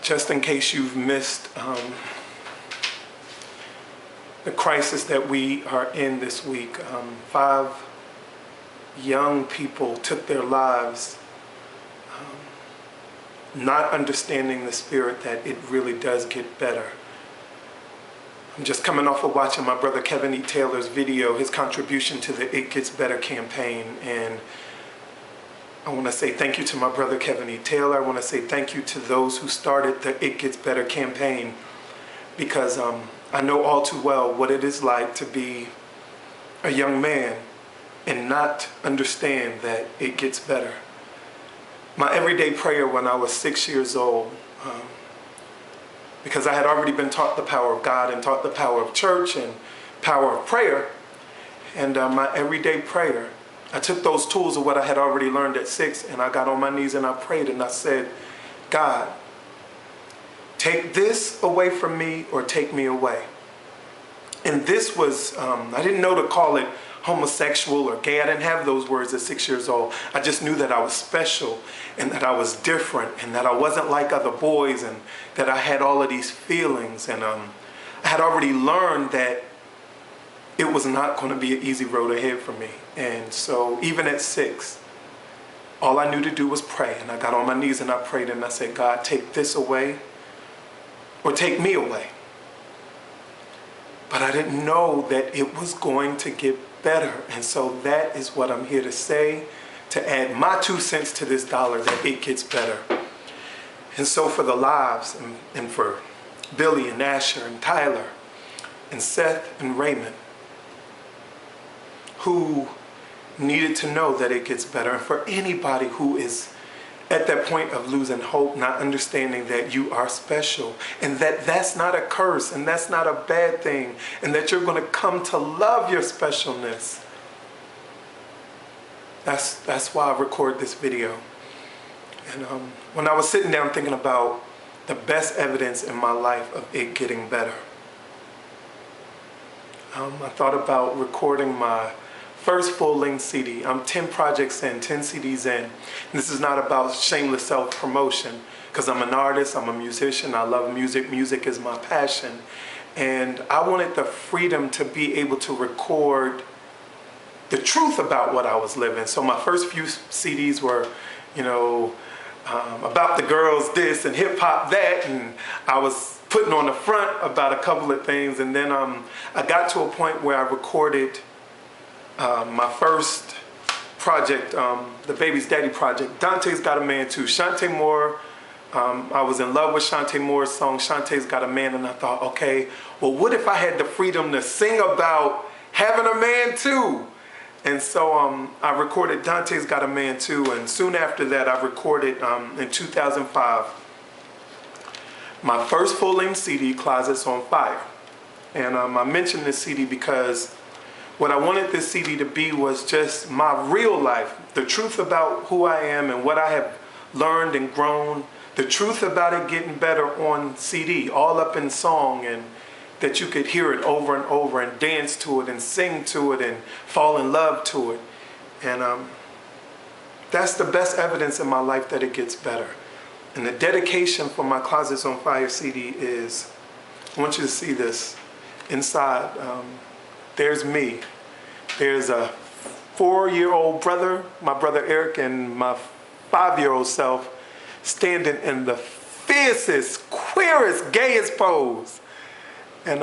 just in case you've missed the crisis that we are in this week. 5 young people took their lives not understanding the spirit that it really does get better. I'm just coming off of watching my brother Kevin E. Taylor's video, his contribution to the It Gets Better campaign, and I want to say thank you to my brother Kevin E. Taylor. I want to say thank you to those who started the It Gets Better campaign, because I know all too well what it is like to be a young man and not understand that it gets better. My everyday prayer when I was 6 years old, because I had already been taught the power of God and taught the power of church and power of prayer, and my everyday prayer, I took those tools of what I had already learned at 6, and I got on my knees and I prayed and I said, God, take this away from me or take me away. And this was, I didn't know to call it homosexual or gay. I didn't have those words at 6 years old. I just knew that I was special and that I was different and that I wasn't like other boys and that I had all of these feelings. And I had already learned that it was not going to be an easy road ahead for me. And so even at 6, all I knew to do was pray. And I got on my knees and I prayed and I said, God, take this away or take me away. But I didn't know that it was going to get better. And so that is what I'm here to say, to add my 2 cents to this dollar, that it gets better. And so for the lives and for Billy and Asher and Tyler and Seth and Raymond, who needed to know that it gets better, and for anybody who is at that point of losing hope, not understanding that you are special and that that's not a curse and that's not a bad thing and that you're going to come to love your specialness. That's why I record this video. And when I was sitting down thinking about the best evidence in my life of it getting better, I thought about recording my first full-length CD. I'm 10 projects in, 10 CDs in. And this is not about shameless self-promotion, because I'm an artist, I'm a musician, I love music. Music is my passion. And I wanted the freedom to be able to record the truth about what I was living. So my first few CDs were, you know, about the girls this and hip-hop that, and I was putting on the front about a couple of things. And then I got to a point where I recorded my first project, the Baby's Daddy project. Dante's Got a Man Too. Shantae Moore, I was in love with Shantae Moore's song, Shantae's Got a Man, and I thought, okay, well, what if I had the freedom to sing about having a man too? And so I recorded Dante's Got a Man Too, and soon after that I recorded, in 2005, my first full-length CD, Closets on Fire. And I mentioned this CD because what I wanted this CD to be was just my real life, the truth about who I am and what I have learned and grown, the truth about it getting better on CD, all up in song, and that you could hear it over and over and dance to it and sing to it and fall in love to it. And that's the best evidence in my life that it gets better. And the dedication for my Closets on Fire CD is, I want you to see this. Inside, there's me. There's a 4-year-old brother, my brother Eric, and my 5-year-old self standing in the fiercest, queerest, gayest pose. And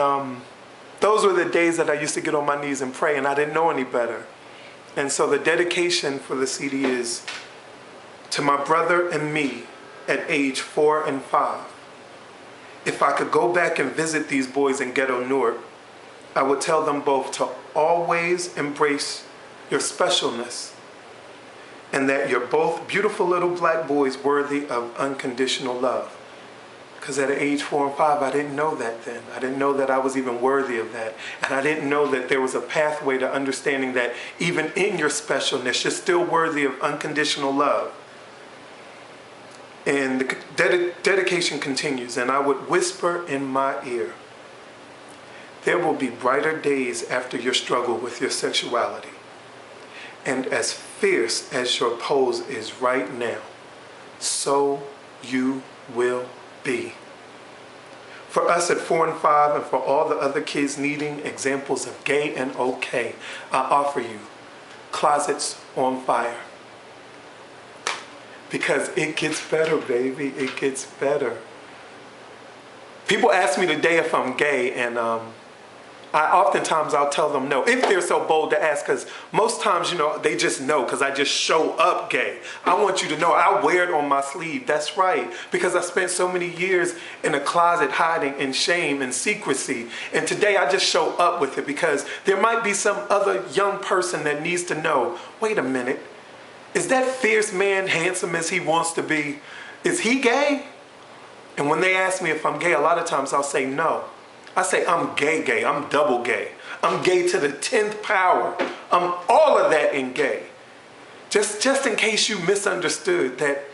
those were the days that I used to get on my knees and pray, and I didn't know any better. And so the dedication for the CD is to my brother and me at age 4 and 5. If I could go back and visit these boys in Ghetto Newark, I would tell them both to always embrace your specialness and that you're both beautiful little black boys worthy of unconditional love. Because at age 4 and 5, I didn't know that then. I didn't know that I was even worthy of that. And I didn't know that there was a pathway to understanding that even in your specialness, you're still worthy of unconditional love. And the dedication continues, and I would whisper in my ear, there will be brighter days after your struggle with your sexuality. And as fierce as your pose is right now, so you will be. For us at 4 and 5 and for all the other kids needing examples of gay and okay, I offer you Closets on Fire. Because it gets better, baby. It gets better. People ask me today if I'm gay, and I'll tell them no, if they're so bold to ask, because most times, they just know, because I just show up gay. I want you to know I wear it on my sleeve. That's right, because I spent so many years in a closet hiding in shame and secrecy, and today I just show up with it because there might be some other young person that needs to know, wait a minute, is that fierce man handsome as he wants to be? Is he gay? And when they ask me if I'm gay, a lot of times I'll say no. I say I'm gay. I'm double gay. I'm gay to the 10th power. I'm all of that in gay. Just in case you misunderstood that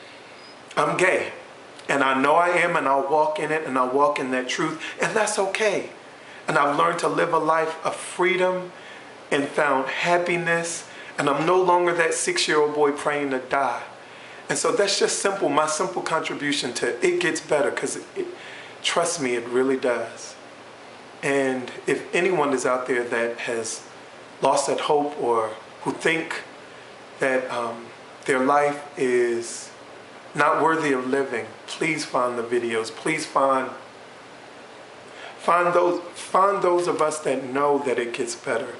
I'm gay. And I know I am, and I'll walk in it, and I'll walk in that truth, and that's okay. And I've learned to live a life of freedom and found happiness, and I'm no longer that 6-year-old boy praying to die. And so that's just simple, my simple contribution to it gets better, because trust me, it really does. And if anyone is out there that has lost that hope, or who think that their life is not worthy of living, please find the videos. Please find those of us that know that it gets better.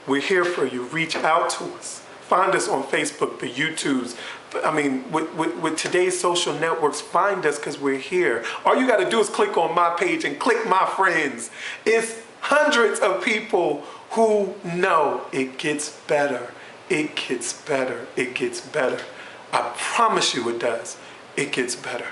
We're here for you. Reach out to us. Find us on Facebook, the YouTubes. I mean, with today's social networks, find us, because we're here. All you got to do is click on my page and click my friends. It's hundreds of people who know it gets better. It gets better. It gets better. I promise you it does. It gets better.